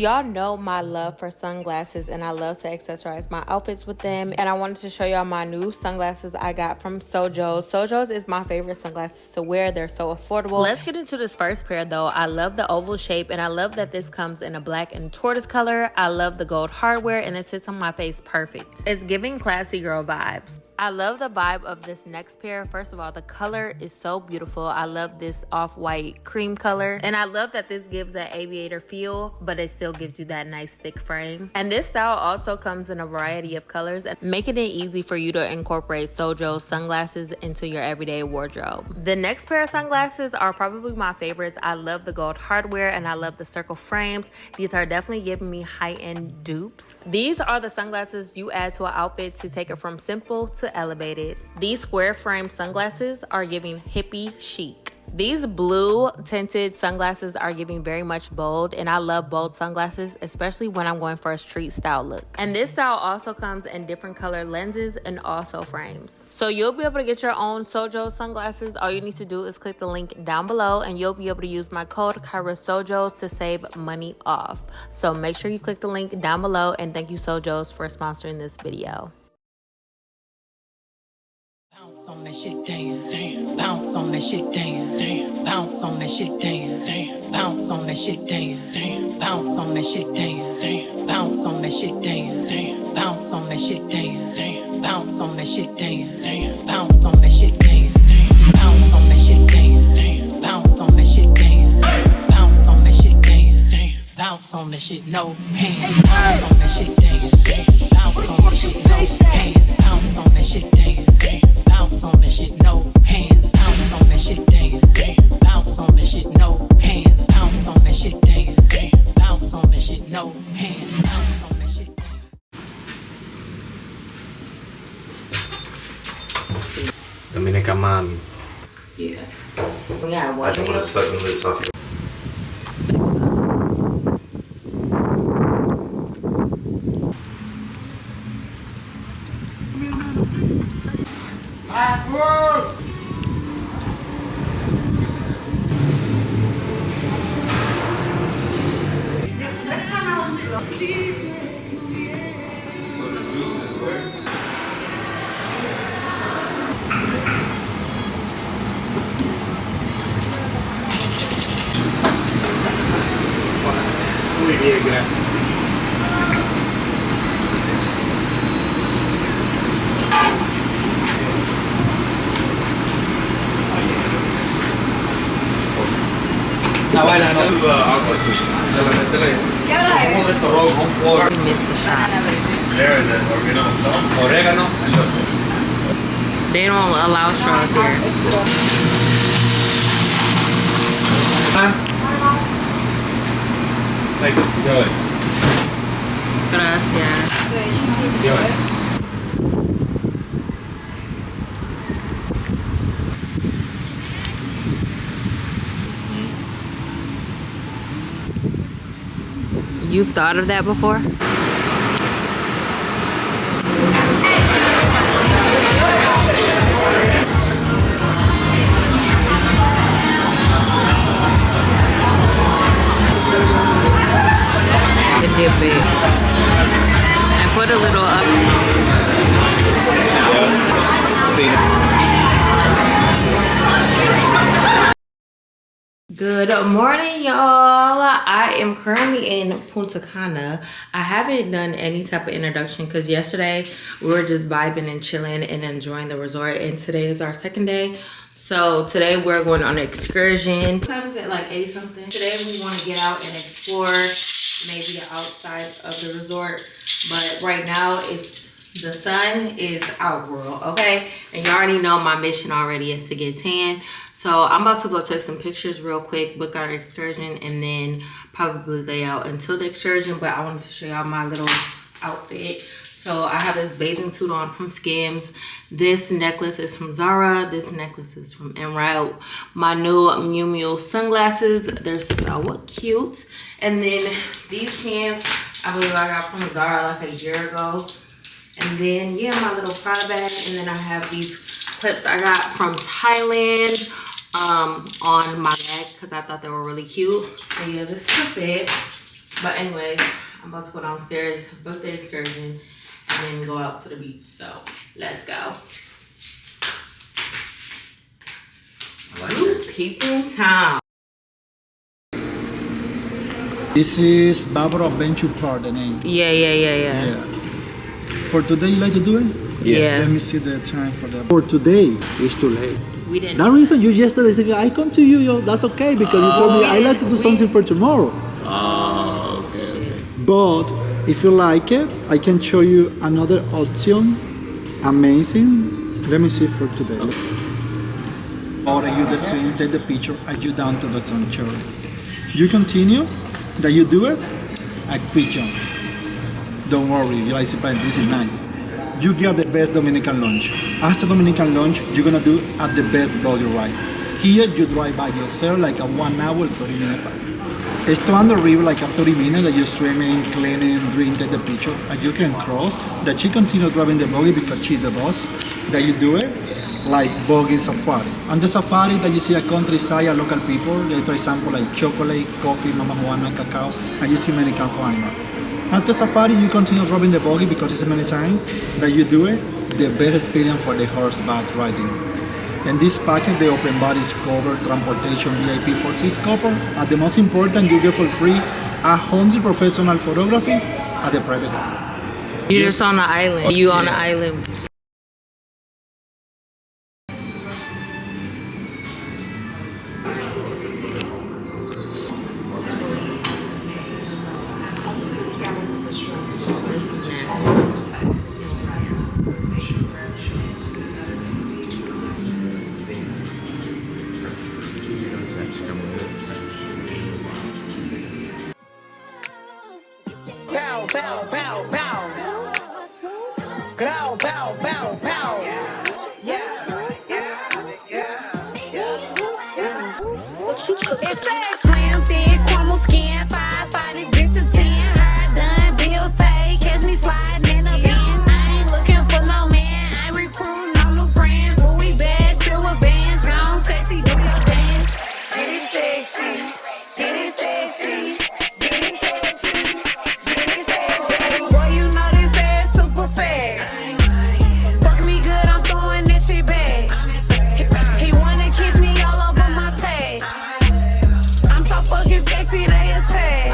y'all know my love for sunglasses, and I love to accessorize my outfits with them. And I wanted to show y'all my new sunglasses I got from Sojo's. Sojo's is my favorite sunglasses to wear. They're so affordable. Let's get into this first pair though. I love the oval shape, and I love that this comes in a black and tortoise color. I love the gold hardware, and it sits on my face perfect. It's giving classy girl vibes. I love the vibe of this next pair. First of all, the color is so beautiful. I love this off-white cream color, and I love that this gives that aviator feel, but it still gives you that nice thick frame. And this style also comes in a variety of colors, making it easy for you to incorporate Sojo's sunglasses into your everyday wardrobe. The next pair of sunglasses are probably my favorites. I love the gold hardware, and I love the circle frames. These are definitely giving me high-end dupes. These are the sunglasses you add to an outfit to take it from simple to elevated. These square frame sunglasses are giving hippie chic. These blue tinted sunglasses are giving very much bold, and I love bold sunglasses, especially when I'm going for a street style look. And this style also comes in different color lenses and also frames. So you'll be able to get your own Sojo sunglasses. All you need to do is click the link down below, and you'll be able to use my code KIRAH to save money off. So make sure you click the link down below, and thank you Sojo's for sponsoring this video. Bounce on that shit, damn, damn. Bounce on that shit, damn, damn. Bounce on that shit, damn, damn. Bounce on that shit, damn, damn. Bounce on that shit, damn, damn. Bounce on that shit, damn, damn. Bounce on that shit, damn, damn. Bounce on that shit, damn, damn. Bounce on that shit, damn, damn. Bounce on that shit, damn, damn. Bounce on that shit, damn, damn. Bounce on that shit, damn, damn. Bounce on that shit, no hand. Bounce on that shit, damn, damn. Bounce on that shit, no hand. Bounce on that shit, damn, damn. Bounce on that shit, no hands. Bounce on that shit, damn, damn. Bounce on that shit, no hands. Bounce on that shit, damn, damn. Bounce on that shit, no hands. Bounce on that shit, damn. Dominican mommy. Yeah. Yeah, I just want to suck the lips off your. They don't allow straws here. Gracias. You've thought of that before? Dip it and put a little up. Good morning, y'all. I am currently in Punta Cana. I haven't done any type of introduction because yesterday we were just vibing and chilling and enjoying the resort, and today is our second day. So today we're going on an excursion. What time is it? Like 8 something. Today we want to get out and explore maybe outside of the resort, but right now the sun is out, world, okay? And you already know my mission already is to get tan. So I'm about to go take some pictures real quick, book our excursion, and then probably lay out until the excursion. But I wanted to show y'all my little outfit. So I have this bathing suit on from Skims. This necklace is from Zara. This necklace is from Emerald. My new Miu Miu sunglasses, they're so cute. And then these pants, I believe I got from Zara like a year ago. And then, yeah, my little Prada bag. And then I have these clips I got from Thailand on my bag because I thought they were really cute. And yeah, this is the fit. But anyways, I'm about to go downstairs, book the excursion, and then go out to the beach. So let's go. People time. This is Barbara Adventure Park, the name. Yeah. For today, you like to do it? Yeah. Let me see the time for that. For today, it's too late. We didn't. That reason you yesterday said, I come to you, yo, that's okay, because you told me I like to do something for tomorrow. Oh, okay. But if you like it, I can show you another option. Amazing. Let me see for today. Order you the swim, take the picture, and you down to the sanctuary. You continue, that you do it, I quit you. Don't worry, you like this is nice. You get the best Dominican lunch. After Dominican lunch, you're gonna do at the best body ride. Here you drive by yourself like a 1 hour, 30 minute fast. It's on the river like a 30 minutes that you're swimming, cleaning, drinking the picture, and you can cross. That she continue driving the buggy because she's the boss. That you do it like buggy safari. On the safari that you see a countryside, a local people, like for example like chocolate, coffee, mama juana, cacao, and you see many kind of animals. After safari, you continue driving the buggy because it's many times that you do it. The best experience for the horseback riding. In this package, the open bar is covered, transportation, VIP for 6 couple. And the most important, you get for free 100 professional photography at the private car. You just on the island. You on the island. This is nasty. Bow, bow, bow, bow. Growl, bow, bow, bow. Yeah. Slim, thick, caramel skin, 5'5", this bitch a 10. Hair done, bills paid, catch me sliding in the Benz. I ain't looking for no man, I ain't recruiting no new friends. But we bad, chill with bands, gone sexy, do your dance. Get it sexy, get it sexy, get it sexy, get it sexy. Boy, you know this ass super fat. Fuck me good, I'm throwing this shit back. He wanna kiss me all over my tag. I'm so fucking sexy, they attack.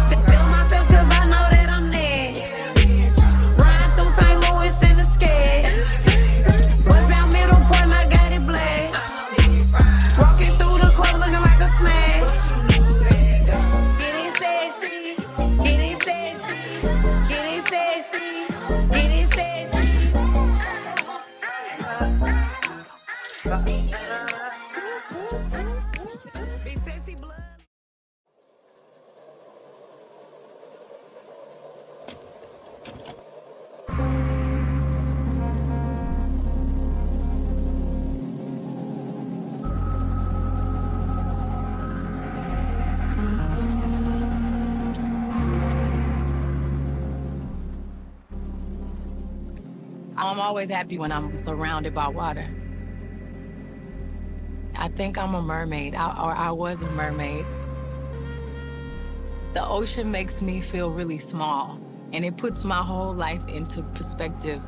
Feel myself cause I know that I'm next. Riding through St. Louis in the skate. Bust down middle point, I got it black. Walking through the club looking like a snack. Get it sexy, get it sexy, get it sexy, get it sexy. Be sexy blood. I'm always happy when I'm surrounded by water. I think I'm a mermaid, or I was a mermaid. The ocean makes me feel really small, and it puts my whole life into perspective.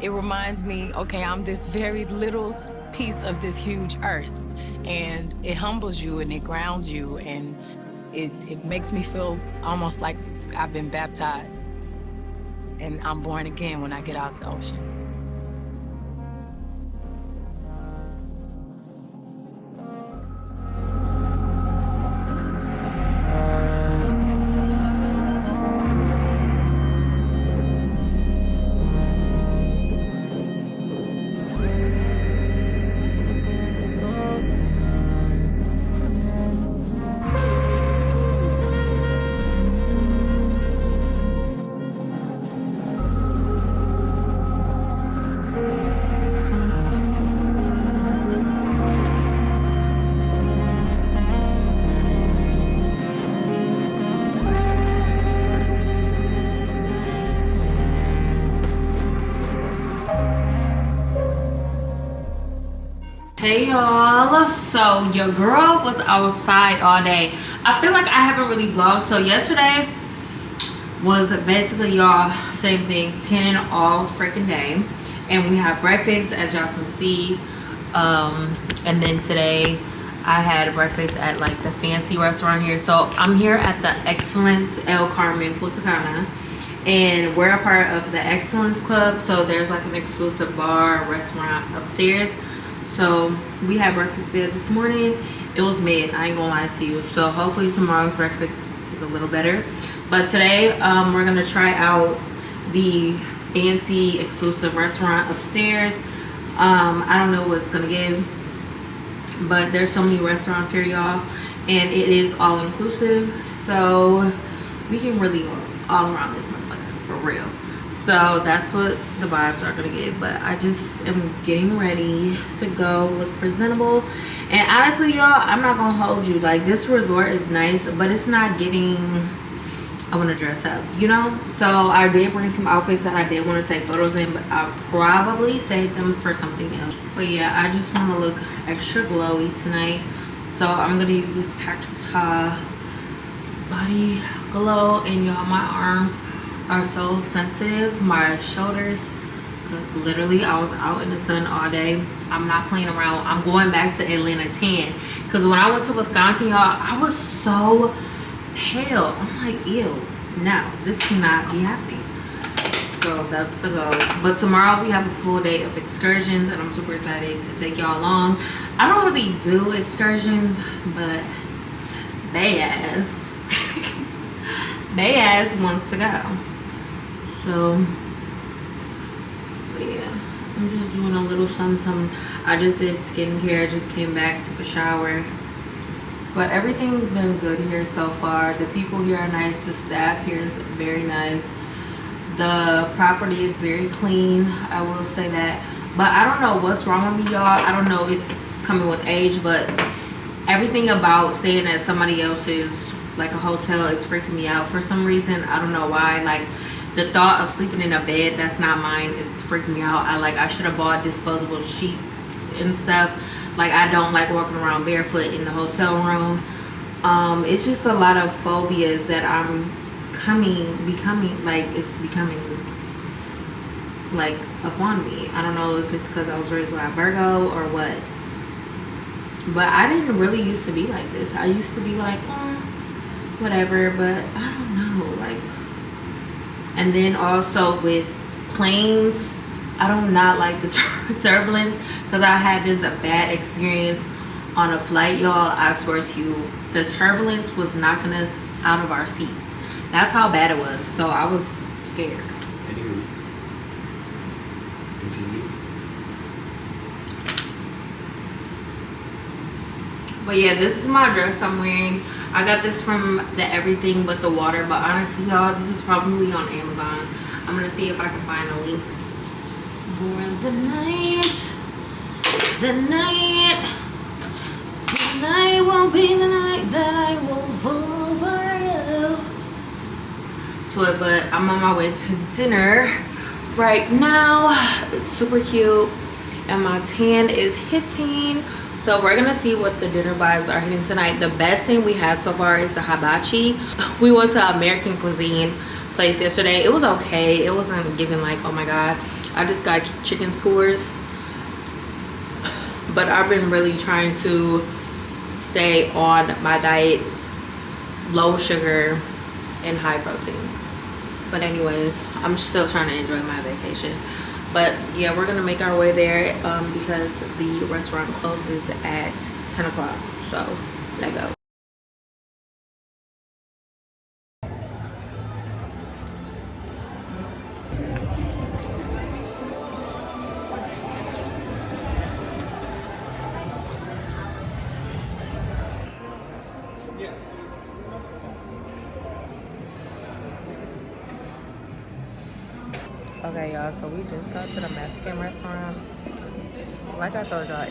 It reminds me, okay, I'm this very little piece of this huge earth, and it humbles you and it grounds you, and it makes me feel almost like I've been baptized, and I'm born again when I get out of the ocean. Hey y'all, so your girl was outside all day. I feel like I haven't really vlogged. So yesterday was basically, y'all, same thing, 10 all freaking day. And we have breakfast, as y'all can see. And then today I had breakfast at like the fancy restaurant here. So I'm here at the Excellence El Carmen, Punta Cana. And we're a part of the Excellence Club. So there's like an exclusive bar, restaurant upstairs. So we had breakfast there this morning. It was mid, I ain't gonna lie to you. So hopefully tomorrow's breakfast is a little better. But today we're gonna try out the fancy exclusive restaurant upstairs. I don't know what it's gonna give, but there's so many restaurants here, y'all, and it is all inclusive. So we can really go all around this motherfucker for real. So that's what the vibes are gonna give. But I just am getting ready to go look presentable. And honestly, y'all, I'm not gonna hold you. Like, this resort is nice, but it's not giving I want to dress up, you know. So I did bring some outfits that I did want to take photos in, but I'll probably save them for something else. But yeah, I just want to look extra glowy tonight. So I'm gonna use this Patricia body glow. And y'all, my arms are so sensitive, my shoulders, because literally I was out in the sun all day. I'm not playing around. I'm going back to Atlanta 10, because when I went to Wisconsin, y'all, I was so pale. I'm like, ew, no, this cannot be happening. So that's the goal. But tomorrow we have a full day of excursions, and I'm super excited to take y'all along. I don't really do excursions, but Bayaz Bayaz wants to go. So yeah, I'm just doing a little something. I just did skincare, just came back, took a shower. But everything's been good here so far. The people here are nice. The staff here is very nice. The property is very clean, I will say that. But I don't know what's wrong with me, y'all. I don't know, it's coming with age, but everything about staying at somebody else's, like a hotel, is freaking me out for some reason. I don't know why. Like, the thought of sleeping in a bed that's not mine is freaking me out. I should have bought disposable sheets and stuff. Like, I don't like walking around barefoot in the hotel room. It's just a lot of phobias that I'm becoming like upon me. I don't know if it's because I was raised by a Virgo or what. But I didn't really used to be like this. I used to be like, whatever, but I don't know. Like, and then also with planes, I do not like the turbulence, because I had this bad experience on a flight, y'all. I swear to you, the turbulence was knocking us out of our seats. That's how bad it was. So I was scared. But yeah, this is my dress I'm wearing. I got this from the Everything But the Water, but honestly, y'all, this is probably on Amazon. I'm gonna see if I can find a link. For the night tonight won't be the night that I will fall for you to it. But I'm on my way to dinner right now. It's super cute, and my tan is hitting. So we're gonna see what the dinner vibes are hitting tonight. The best thing we had so far is the hibachi. We went to American cuisine place yesterday. It was okay. It wasn't giving like, oh my god. I just got chicken skewers. But I've been really trying to stay on my diet, low sugar and high protein. But anyways, I'm still trying to enjoy my vacation. But yeah, we're gonna make our way there because the restaurant closes at 10 o'clock. So let's go. Okay, y'all, so we just got to the Mexican restaurant. Like I told y'all,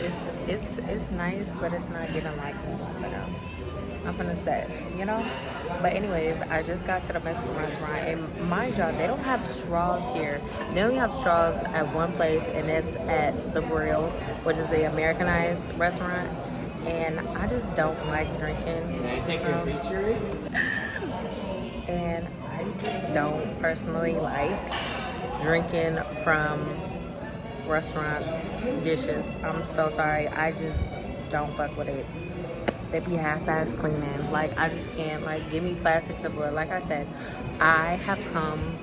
it's nice, but it's not giving like, you know, I'm finna stay, you know. But anyways, I just got to the Mexican restaurant, and mind y'all, they don't have straws here. They only have straws at one place, and it's at the Grill, which is the Americanized restaurant. and I just don't like drinking. Can I take your picture? And I just don't personally like drinking from restaurant dishes. I'm so sorry. I just don't fuck with it. They be half-ass cleaning. Like, I just can't. Like, give me plastic Tupperware. Like I said, I have come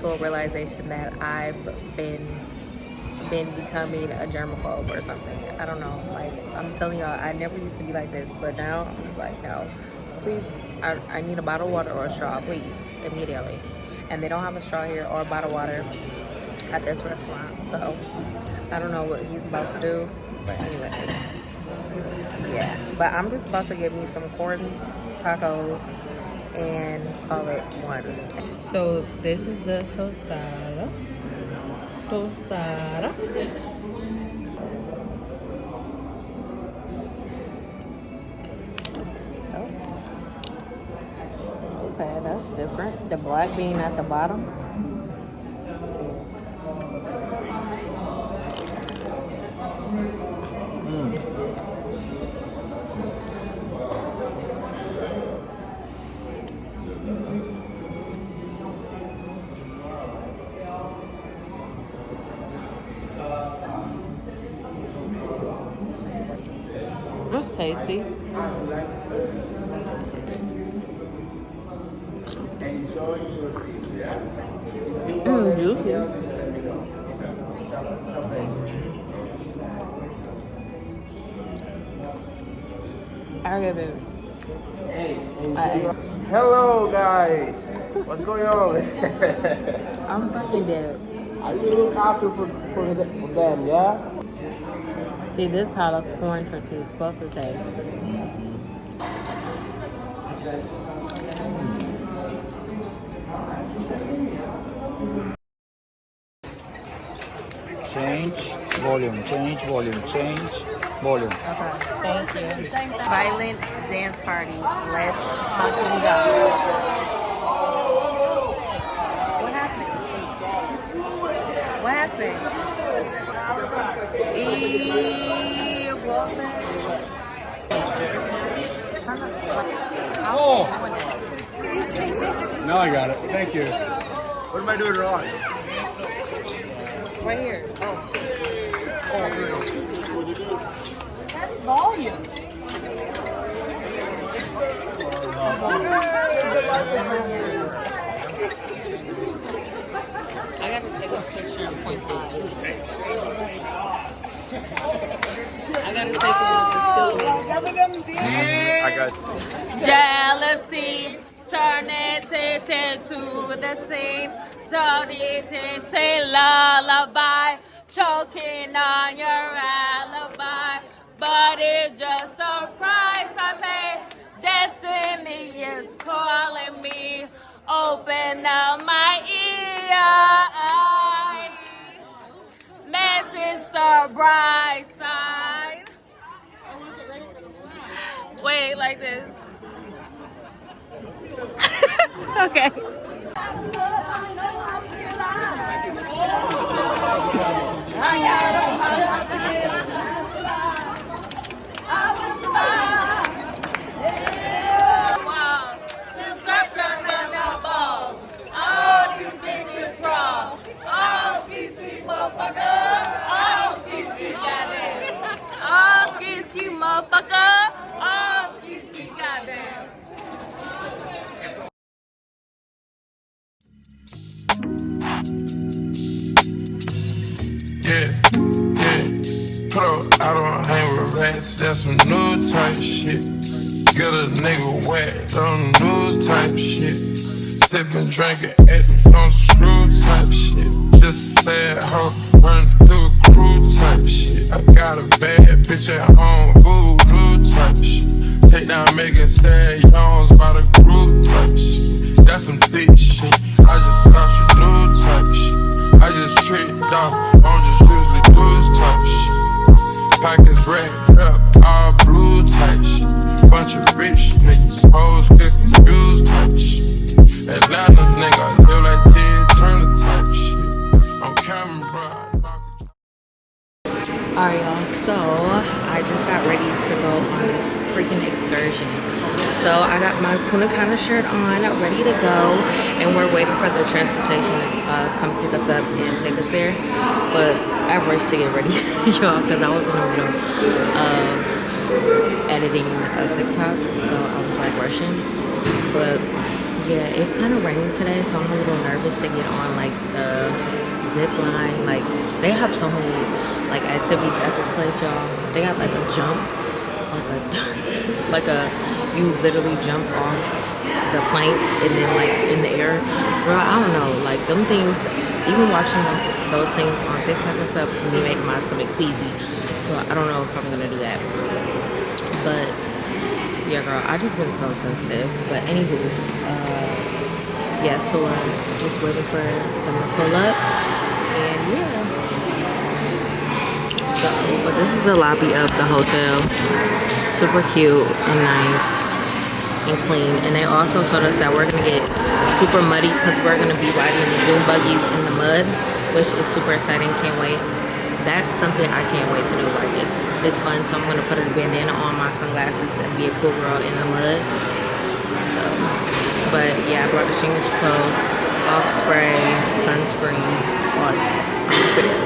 to a realization that I've been becoming a germaphobe or something. I don't know. Like, I'm telling y'all, I never used to be like this, but now I'm just like, no. Please, I need a bottle of water or a straw, please, immediately. And they don't have a straw here or a bottle of water at this restaurant. So, I don't know what he's about to do. But anyway, yeah. But I'm just about to get me some corn tacos and call it one. So, this is the tostada. Tostada. Oh. Okay, that's different. The black bean at the bottom. Cheers. That's tasty. Juicy. I give it. Hello guys, what's going on? I'm fucking dead. I will look after for them, yeah? See, this is how the corn tortilla is supposed to taste. Change volume, change volume, change volume. Okay, thank you. Violent dance party. Let's fucking go. What happened? What happened? Wilson. Oh! Now I got it. Thank you. What am I doing wrong? Right here. Oh. That's volume. I gotta take a picture and point live. I gotta take it with the still. I got Jealousy, turn it into the scene. Don't it say lullaby, choking on your alibi. But it's just a price I pay. Destiny is calling me. Open up my ears. Message the bright side. Wait, like this. Okay. I don't hang with rats, that's some new type shit. Get a nigga wet on news type shit. Sippin', drinkin', actin' on screw type shit. Just sad hoe, running through a crew type shit. I got a bad bitch at home, voodoo type shit. Take down making sad yawns by the group type shit. That's some thick shit, I just thought you knew type shit. I just tricked off, on just usually dudes type shit. Pockets wrapped up, all blue type shit. Bunch of rich niggas, hoes cooking views type shit. Atlanta nigga, live like Ted Turner type shit. On camera, Alright, y'all, so I I just got ready to go on this freaking excursion. So I got my Punta Cana shirt on, ready to go, and we're waiting for the transportation to come pick us up and take us there. But I rushed to get ready, y'all, because I was in the middle of editing a TikTok, so I was like rushing. But yeah, it's kind of raining today, so I'm a little nervous to get on like the zip line. Like they have so many like activities at this place, y'all. They got like a jump, like a you literally jump off the plank and then like in the air. Bro, I don't know, like them things, even watching those things on TikTok and stuff, me make my stomach queasy. So I don't know if I'm gonna do that. But yeah, girl, I just been so sensitive. But anywho, yeah, so we're just waiting for them to pull up, and yeah. So, but this is the lobby of the hotel. Super cute and nice and clean. And they also told us that we're gonna get super muddy because we're gonna be riding dune buggies in the mud, which is super exciting. Can't wait. That's something I can't wait to do. Like it's fun. So I'm gonna put a bandana on, my sunglasses, and be a cool girl in the mud. So, but yeah, I brought the signature clothes, off spray, sunscreen, all that. I'm prepared.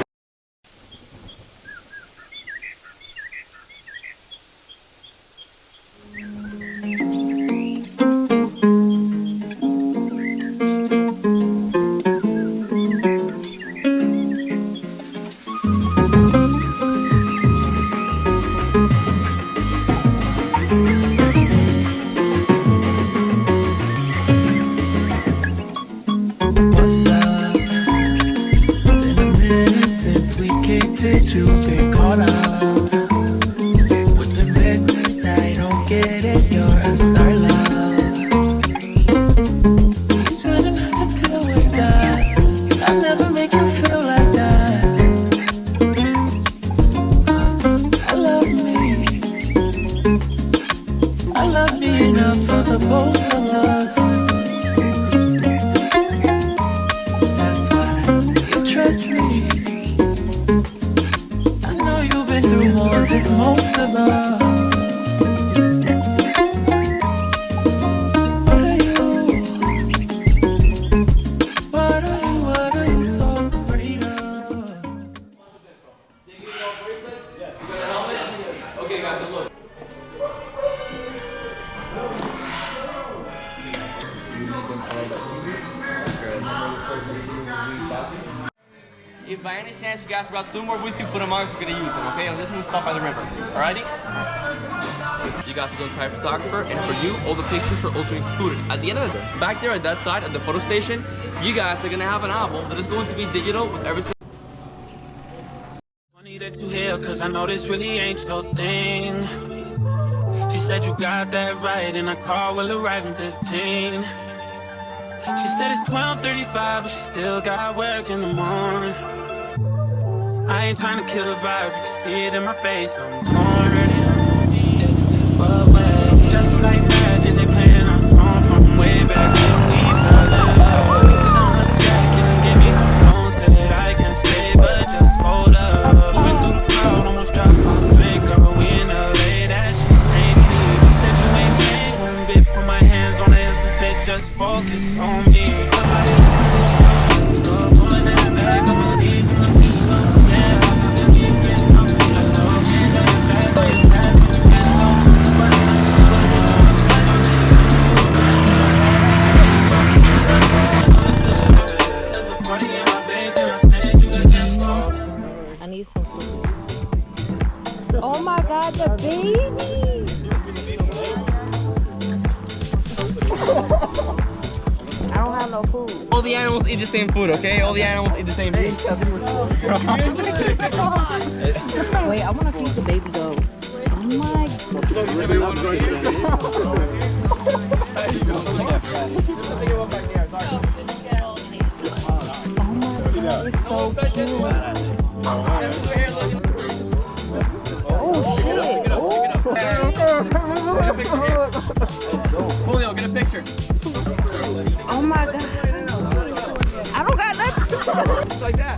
If by any chance you guys brought swimwear with you, put them on, we're gonna use them, okay? And this one's stop by the river, alrighty? You guys are going to try a photographer, and for you, all the pictures are also included. At the end of the day, back there at that side, at the photo station, you guys are gonna have an album that is going to be digital with every single. Funny that you here, cause I know this really ain't your thing. She said you got that right, and I call will arrive in 15. She said it's 12:35, but she still got work in the morning. I ain't trying to kill the vibe, you can see it in my face, I'm torn. But well, just like magic, they playing our song from way back when we fell in love. Don't look back and give me her phone, said that I can stay, but just hold up. Went through the crowd, almost dropped my drink, girl, we in LA, that shit ain't cheap. She said you ain't changed one bit, put my hands on her hips and said just focus on me. I need some food. Oh my god, the baby! I don't have no food. All the animals eat the same food, okay? All the animals eat the same food. Wait, I want to feed the baby goat. Oh my god. It's so cute. Oh shit. Julio, get a picture. Oh my god. I don't got nothing. Just like that.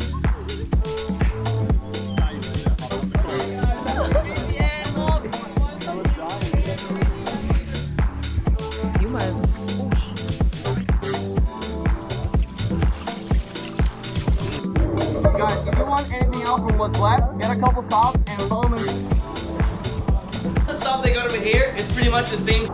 pretty much the same.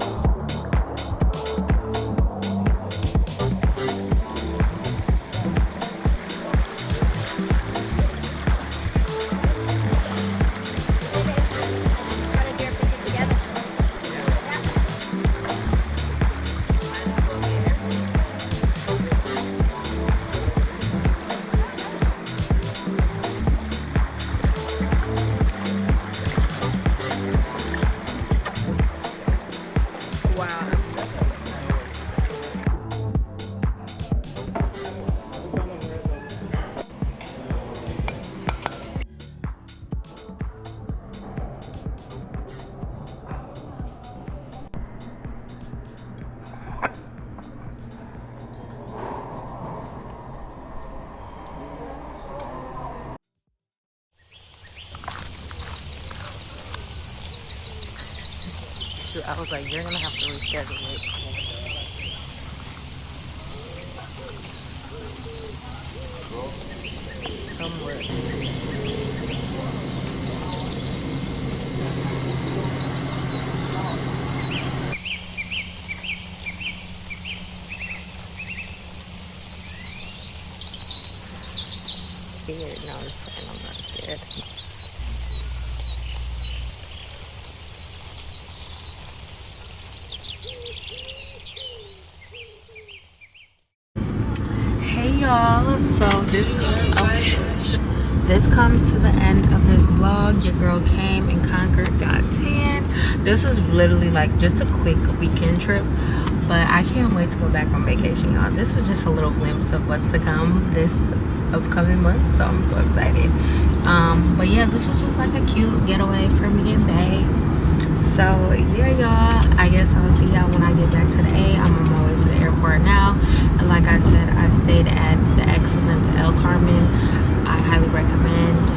I was like, you're gonna have to reschedule it. Somewhere. Scared? No, I'm just saying I'm not scared. Hey y'all, so this comes to the end of this vlog. Your girl came and conquered, got tan. This is literally like just a quick weekend trip, but I can't wait to go back on vacation, y'all. This was just a little glimpse of what's to come this upcoming month, so I'm so excited. But yeah, this was just like a cute getaway for me and Bae. So yeah, y'all, I guess I'll see y'all when I get back to the A. I'm on my way to the airport now, and like I said, I stayed at the Excellence El Carmen. I highly recommend.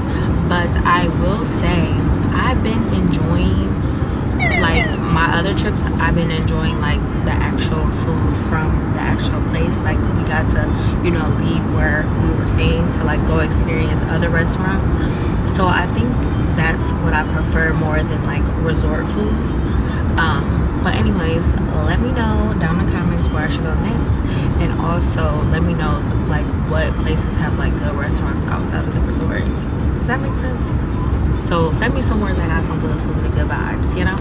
But I will say, I've been enjoying, like my other trips, I've been enjoying like the actual food from the actual place. Like we got to, you know, leave where we were staying to like go experience other restaurants. So I think that's what I prefer more than like resort food. But anyways, let me know down in the comments where I should go next, and also let me know like what places have like good restaurants outside of the resort. Does that make sense? So send me somewhere that has some good food and good vibes, you know.